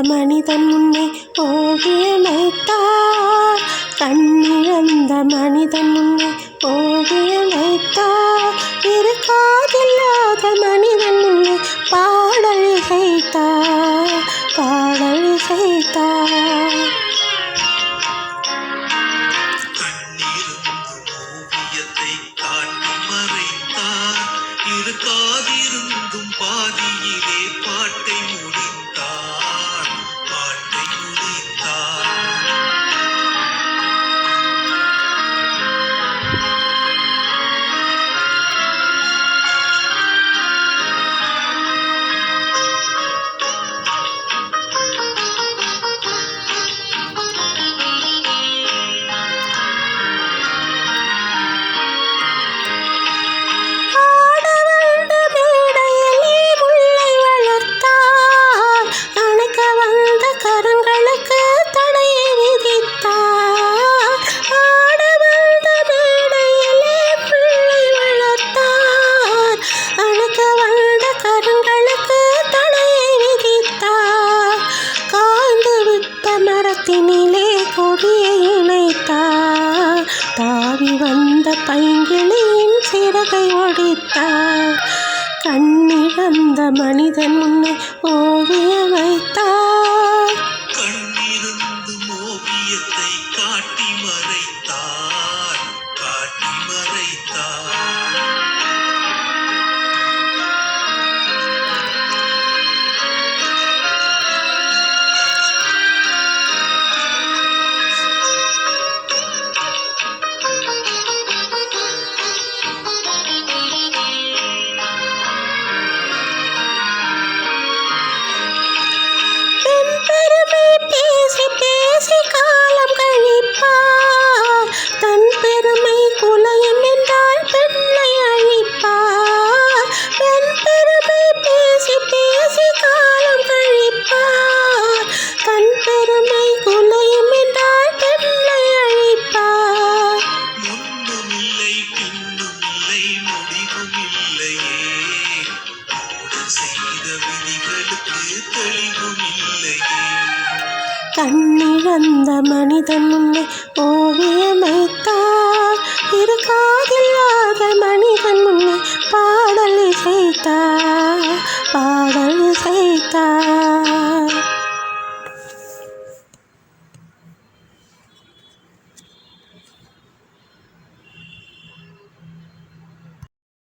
மனிதன் முன்னே ஓவியமைத்தார். கண்ணிழந்த மனிதன் முன்னே ஓவியமைத்தார். இரு காதில்லாத மனிதன் முன்னே பாடல் இசைத்தார். பாடல் இசைத்தார். காதிருந்தும் பாதியிலே பாட்டை முடித்தார். பாட்டை முடித்தார். மரத்தினிலே கொடியை இணைத்தார். தாவி வந்த பைங்கிளியின் சிறகை ஒடித்தார். கண்ணிழந்த மனிதன் முன்னே ஓவியம் வைத்தார். கண்ணிருந்தும் ஓவியத்தை காட்டி மறைத்தார். காட்டி மறைத்தார். தன் பெருமை குலையும் என்றால் பெண்ணை அழிப்பார். பெண் பெருமை பேசி பேசி காலம் கழிப்பார். தன் பெருமை குலையும் என்றால் பெண்ணை அழிப்பார். முன்னும் இல்லை பின்னும் இல்லை முடிவும் இல்லையே. செய்த விதிகளுக்கு தெளிவும் இல்லையே. கண்ணிழந்த மனிதன் முன்னே ஓவியமைத்தார். இரு காதில்லாத மனிதன் முன்னே பாடல் இசைத்தார். பாடல் இசை